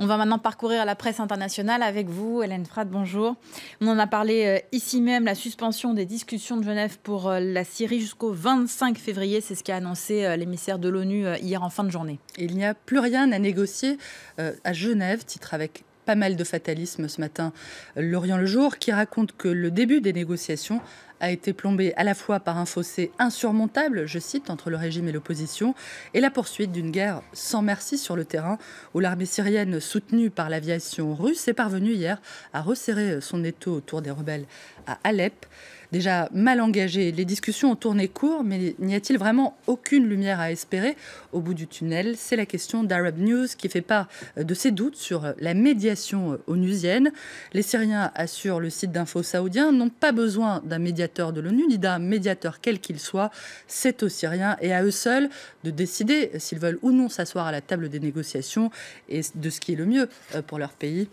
On va maintenant parcourir la presse internationale avec vous, Hélène Fratt, bonjour. On en a parlé ici même, la suspension des discussions de Genève pour la Syrie jusqu'au 25 février. C'est ce qu'a annoncé l'émissaire de l'ONU hier en fin de journée. Il n'y a plus rien à négocier à Genève, titre avec pas mal de fatalisme ce matin L'Orient le Jour, qui raconte que le début des négociations a été plombé à la fois par un fossé insurmontable, je cite, entre le régime et l'opposition, et la poursuite d'une guerre sans merci sur le terrain, où l'armée syrienne, soutenue par l'aviation russe, est parvenue hier à resserrer son étau autour des rebelles à Alep. Déjà mal engagées, les discussions ont tourné court, mais n'y a-t-il vraiment aucune lumière à espérer au bout du tunnel? C'est la question d'Arab News qui fait part de ses doutes sur la médiation onusienne. Les Syriens, assure le site d'info saoudien, n'ont pas besoin d'un médiateur de l'ONU, ni d'un médiateur quel qu'il soit. C'est aux Syriens et à eux seuls de décider s'ils veulent ou non s'asseoir à la table des négociations et de ce qui est le mieux pour leur pays.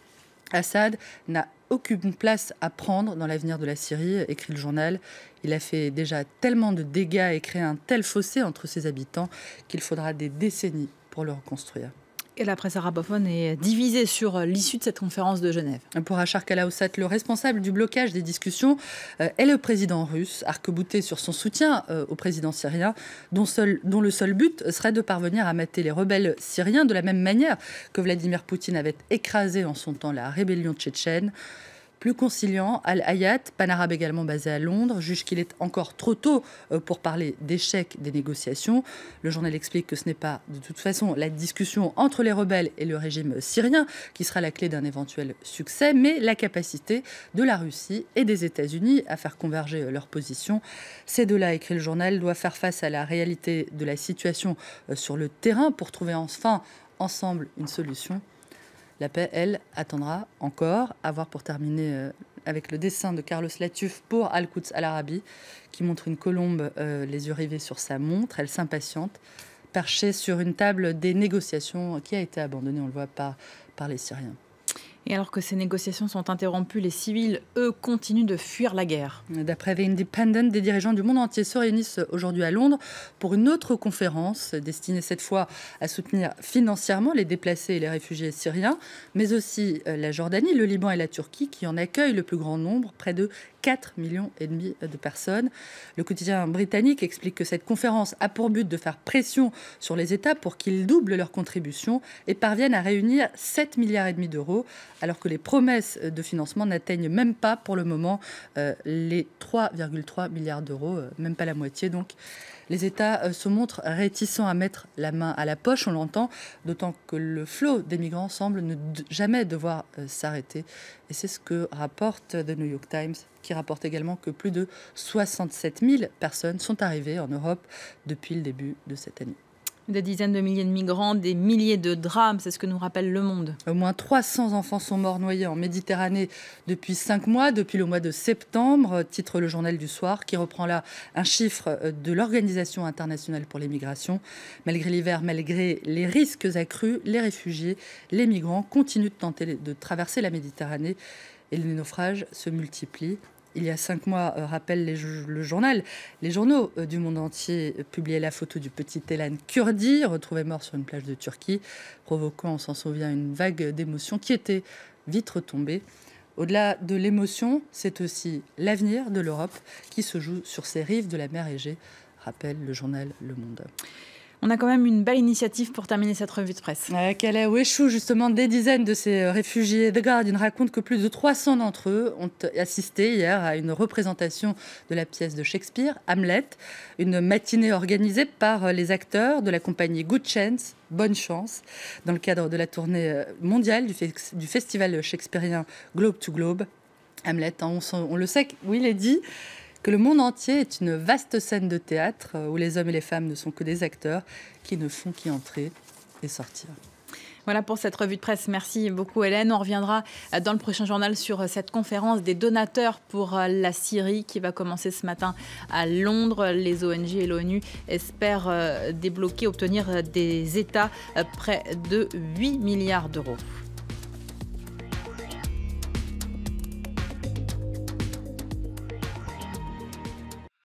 Assad n'a aucune place à prendre dans l'avenir de la Syrie, écrit le journal. Il a fait déjà tellement de dégâts et créé un tel fossé entre ses habitants qu'il faudra des décennies pour le reconstruire. Et la presse arabophone est divisée sur l'issue de cette conférence de Genève. Pour Achar Kalaoussat, le responsable du blocage des discussions est le président russe, arc-bouté sur son soutien au président syrien, dont le seul but serait de parvenir à mater les rebelles syriens de la même manière que Vladimir Poutine avait écrasé en son temps la rébellion tchétchène. Plus conciliant, Al-Hayat, panarabe également basé à Londres, juge qu'il est encore trop tôt pour parler d'échec des négociations. Le journal explique que ce n'est pas de toute façon la discussion entre les rebelles et le régime syrien qui sera la clé d'un éventuel succès, mais la capacité de la Russie et des États-Unis à faire converger leurs positions. Ces deux-là, écrit le journal, doivent faire face à la réalité de la situation sur le terrain pour trouver enfin ensemble une solution. La paix, elle, attendra encore. À voir pour terminer avec le dessin de Carlos Latuf pour Al-Quds Al-Arabi, qui montre une colombe les yeux rivés sur sa montre. Elle s'impatiente, perchée sur une table des négociations qui a été abandonnée, on le voit, par les Syriens. Et alors que ces négociations sont interrompues, les civils, eux, continuent de fuir la guerre. D'après The Independent, des dirigeants du monde entier se réunissent aujourd'hui à Londres pour une autre conférence destinée cette fois à soutenir financièrement les déplacés et les réfugiés syriens, mais aussi la Jordanie, le Liban et la Turquie qui en accueillent le plus grand nombre, près de 4,5 millions de personnes. Le quotidien britannique explique que cette conférence a pour but de faire pression sur les États pour qu'ils doublent leurs contributions et parviennent à réunir 7,5 milliards d'euros, alors que les promesses de financement n'atteignent même pas pour le moment les 3,3 milliards d'euros, même pas la moitié. Donc les États se montrent réticents à mettre la main à la poche, on l'entend, d'autant que le flot des migrants semble ne jamais devoir s'arrêter. Et c'est ce que rapporte The New York Times, qui rapporte également que plus de 67 000 personnes sont arrivées en Europe depuis le début de cette année. Des dizaines de milliers de migrants, des milliers de drames, c'est ce que nous rappelle Le Monde. Au moins 300 enfants sont morts noyés en Méditerranée depuis 5 mois, depuis le mois de septembre, titre le journal du soir, qui reprend là un chiffre de l'Organisation internationale pour les migrations. Malgré l'hiver, malgré les risques accrus, les réfugiés, les migrants continuent de tenter de traverser la Méditerranée et les naufrages se multiplient. Il y a 5 mois, rappelle le journal, les journaux du monde entier publiaient la photo du petit Elan Kurdi, retrouvé mort sur une plage de Turquie, provoquant, on s'en souvient, une vague d'émotions qui était vite retombée. Au-delà de l'émotion, c'est aussi l'avenir de l'Europe qui se joue sur ces rives de la mer Égée, rappelle le journal Le Monde. On a quand même une belle initiative pour terminer cette revue de presse. À Calais, où échouent justement des dizaines de ces réfugiés. The Guardian raconte que plus de 300 d'entre eux ont assisté hier à une représentation de la pièce de Shakespeare, Hamlet, une matinée organisée par les acteurs de la compagnie Good Chance, Bonne Chance, dans le cadre de la tournée mondiale du festival shakespearien Globe to Globe. Hamlet, on le sait, oui, il est dit que le monde entier est une vaste scène de théâtre où les hommes et les femmes ne sont que des acteurs qui ne font qu'entrer et sortir. Voilà pour cette revue de presse. Merci beaucoup Hélène. On reviendra dans le prochain journal sur cette conférence des donateurs pour la Syrie qui va commencer ce matin à Londres. Les ONG et l'ONU espèrent débloquer, obtenir des États près de 8 milliards d'euros.